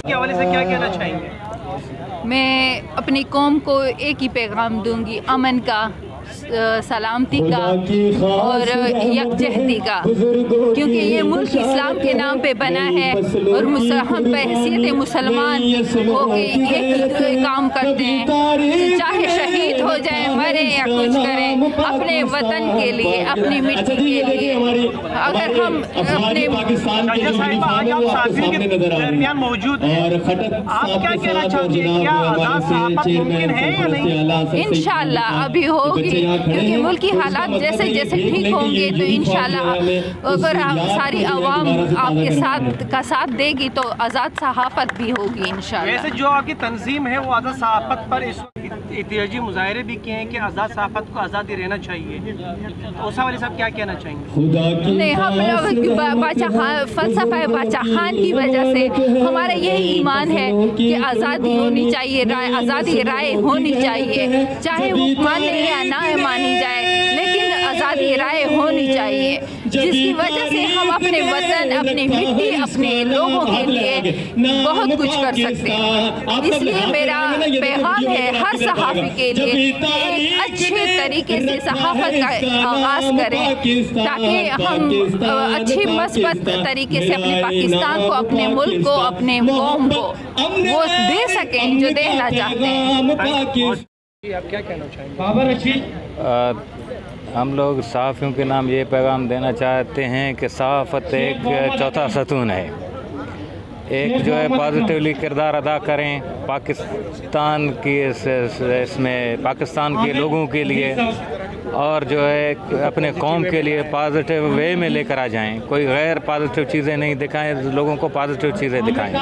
के हवाले से क्या कहना चाहेंगे? मैं अपनी कौम को एक ही पैगाम दूंगी, अमन का, सलामती का और यकजहती का, क्योंकि ये मुल्क इस्लाम के नाम पे बना है और हम बहैसियत मुसलमान होके एक काम करते हैं, चाहे शहीद हो जाए, मरे या कुछ करें, अपने वतन के लिए, अपनी मिट्टी के लिए। अगर हम अपने दरमियान मौजूद हैं, आप क्या कहना चाहते हैं? क्या आज़ाद सहाफ़त मुमकिन है या नहीं? इंशाअल्लाह अभी होगी, क्योंकि मुल्क की हालात जैसे जैसे ठीक होंगे तो इंशाल्लाह अगर सारी आवाम आपके साथ देगी तो आज़ाद सहाफ़त भी होगी इंशाल्लाह। वैसे जो आपकी तंजीम है वो आज़ाद सहाफ़त पर इस एहतिजाजी मुजाहरे भी किए हैं कि आज़ाद सहाफ़त को आज़ादी रहना चाहिए, उस हवाले से आप क्या कहना चाहेंगे? नहीं, हम लोग फ़लसफ़ा बादशाह खान की वजह से हमारा यही ईमान है कि आज़ादी होनी चाहिए, आज़ादी राय होनी चाहिए, चाहे वो माने या ना मानी जाए, लेकिन आज़ादी राय होनी चाहिए, जिसकी वजह से हम अपने वतन, अपनी मिट्टी, अपने लोगों के लिए बहुत कुछ कर सकते हैं। इसलिए मेरा पैगाम है हर सहाफ़ी के लिए एक अच्छे तरीके से सहाफ़त का आगाज़ करें, ताकि हम अच्छी मस्बत तरीके से अपने पाकिस्तान को, अपने मुल्क को, अपने कौम को वो दे सकें जो देना चाहते हैं। आप क्या कहना चाहेंगे? हम लोग सहाफ़ियों के नाम ये पैगाम देना चाहते हैं कि सहाफ़त एक चौथा सतून है, एक जो है पॉजिटिवली किरदार अदा करें पाकिस्तान की इसमें पाकिस्तान के लोगों के लिए, और जो है अपने कौम के लिए पॉजिटिव वे में लेकर आ जाएं, कोई गैर पॉजिटिव चीज़ें नहीं दिखाएं, लोगों को पॉजिटिव चीज़ें दिखाएं।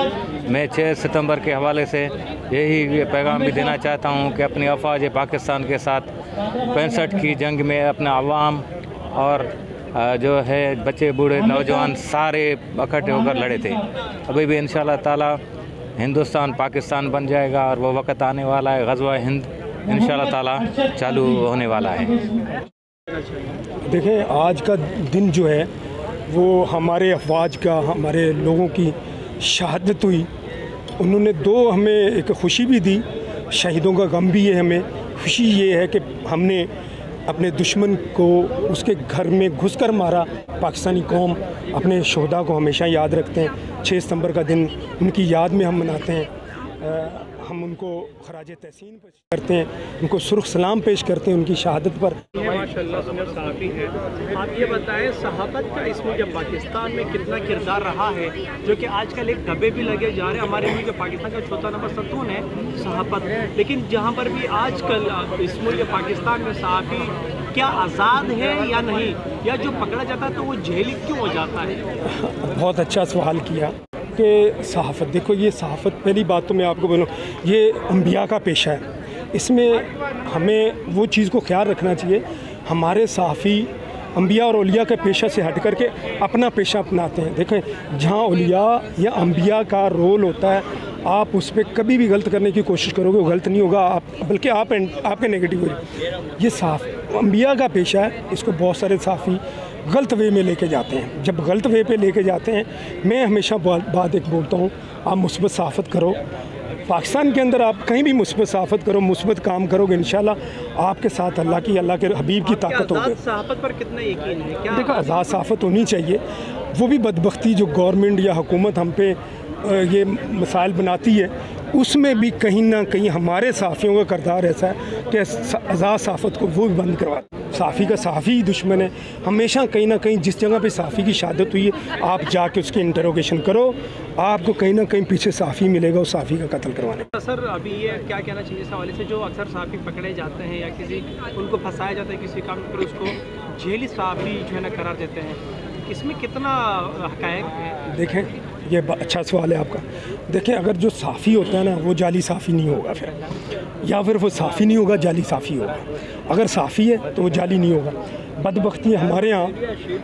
मैं 6 सितंबर के हवाले से यही पैगाम भी देना चाहता हूं कि अपनी अफवाज पाकिस्तान के साथ 65 की जंग में अपना अवाम और जो है बच्चे बूढ़े नौजवान सारे इकट्ठे होकर लड़े थे। अभी भी इंशाअल्लाह ताला हिंदुस्तान पाकिस्तान बन जाएगा और वो वक़्त आने वाला है, ग़ज़वा हिंद इंशाअल्लाह ताला चालू होने वाला है। देखें, आज का दिन जो है वो हमारे अफवाज का, हमारे लोगों की शहादत हुई। उन्होंने दो हमें एक खुशी भी दी, शहीदों का गम भी है। हमें खुशी ये है कि हमने अपने दुश्मन को उसके घर में घुसकर मारा। पाकिस्तानी कौम अपने शोहदा को हमेशा याद रखते हैं। 6 सितंबर का दिन उनकी याद में हम मनाते हैं। हम उनको खराज तहसीन पेश करते हैं, उनको सुर्ख सलाम पेश करते हैं उनकी शहादत पर। माशाअल्लाह सहाफ़ी है। आप ये बताएं सहाफ़त का इसमें जब पाकिस्तान में कितना किरदार रहा है, जो कि आजकल एक दबे भी लगे जा रहे हैं। हमारे मुल्क पाकिस्तान का चौथा नंबर सतून है सहाफ़त, लेकिन जहाँ पर भी आजकल इस मुल्क पाकिस्तान में सहाफ़ी क्या आज़ाद है या नहीं, या जो पकड़ा जाता है तो वो जेली क्यों हो जाता है? बहुत अच्छा सवाल किया कि सहाफ़त, देखो ये सहाफ़त, पहली बात तो मैं आपको बोलूँ, ये अंबिया का पेशा है। इसमें हमें वो चीज़ को ख्याल रखना चाहिए, हमारे सहाफ़ी अंबिया और औलिया के पेशा से हट करके अपना पेशा अपनाते हैं। देखें, जहाँ औलिया या अंबिया का रोल होता है, आप उस पर कभी भी गलत करने की कोशिश करोगे वो गलत नहीं होगा, बल्कि आपके नेगेटिव हो। ये अंबिया का पेशा है, इसको बहुत सारे सहाफ़ी गलत वे में लेके जाते हैं। जब गलत वे पे लेके जाते हैं, मैं हमेशा बात एक बोलता हूँ, आप मुस्बत सहाफ़त करो। पाकिस्तान के अंदर आप कहीं भी मुस्बत सहाफ़त करो, मुस्बत काम करोगे, इंशाल्लाह आपके साथ अल्लाह के हबीब की ताकत होगी। सहाफ़त पर कितना यकीन है? क्या देखो, आज़ाद सहाफ़त होनी चाहिए। वो भी बदबख्ती जो गवर्नमेंट या हुकूमत हम पे ये मसाइल बनाती है, उसमें भी कहीं ना कहीं हमारे सहाफ़ियों का किरदार ऐसा है कि आज़ाद सहाफ़त को वो भी बंद करवा। सहाफ़ी का सहाफ़ी ही दुश्मन है। हमेशा कहीं ना कहीं जिस जगह पे सहाफ़ी की शहादत हुई है, आप जाके उसकी इंटरोगेशन करो, आपको कहीं ना कहीं पीछे सहाफ़ी मिलेगा उस सहाफ़ी का कत्ल करवाने। सर, अभी ये क्या कहना चाहिए इस हवाले से, जो अक्सर सहाफ़ी पकड़े जाते हैं या किसी उनको फंसाया जाता है किसी काम पर, उसको जेली सहाफ़ी जो है ना करार देते हैं, इसमें कितना हक़ाइक़ है? देखें, ये अच्छा सवाल है आपका। देखें, अगर जो सहाफ़ी होता है ना, वो जाली सहाफ़ी नहीं होगा फिर, या फिर वो सहाफ़ी नहीं होगा, जाली सहाफ़ी होगा। अगर सहाफ़ी है तो वो जाली नहीं होगा। बदबख्ती हमारे यहाँ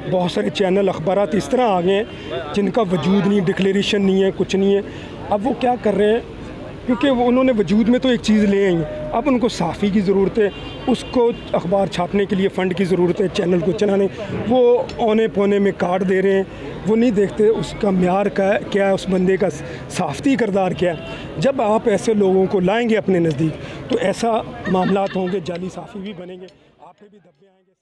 बहुत सारे चैनल अखबारात इस तरह आ गए हैं जिनका वजूद नहीं, डिक्लेरेशन नहीं है, कुछ नहीं है। अब वो क्या कर रहे हैं, क्योंकि वो उन्होंने वजूद में तो एक चीज़ ले आई, अब उनको सहाफ़ी की ज़रूरत है, उसको अखबार छापने के लिए फ़ंड की ज़रूरत है, चैनल को चलाने। वो औने पौने में काट दे रहे हैं, वो नहीं देखते उसका म्यार क्या है, उस बंदे का सहाफ़ती किरदार क्या है। जब आप ऐसे लोगों को लाएंगे अपने नज़दीक तो ऐसा मामलात होंगे, जाली सहाफ़ी भी बनेंगे, आप पे भी धब्बे आएंगे।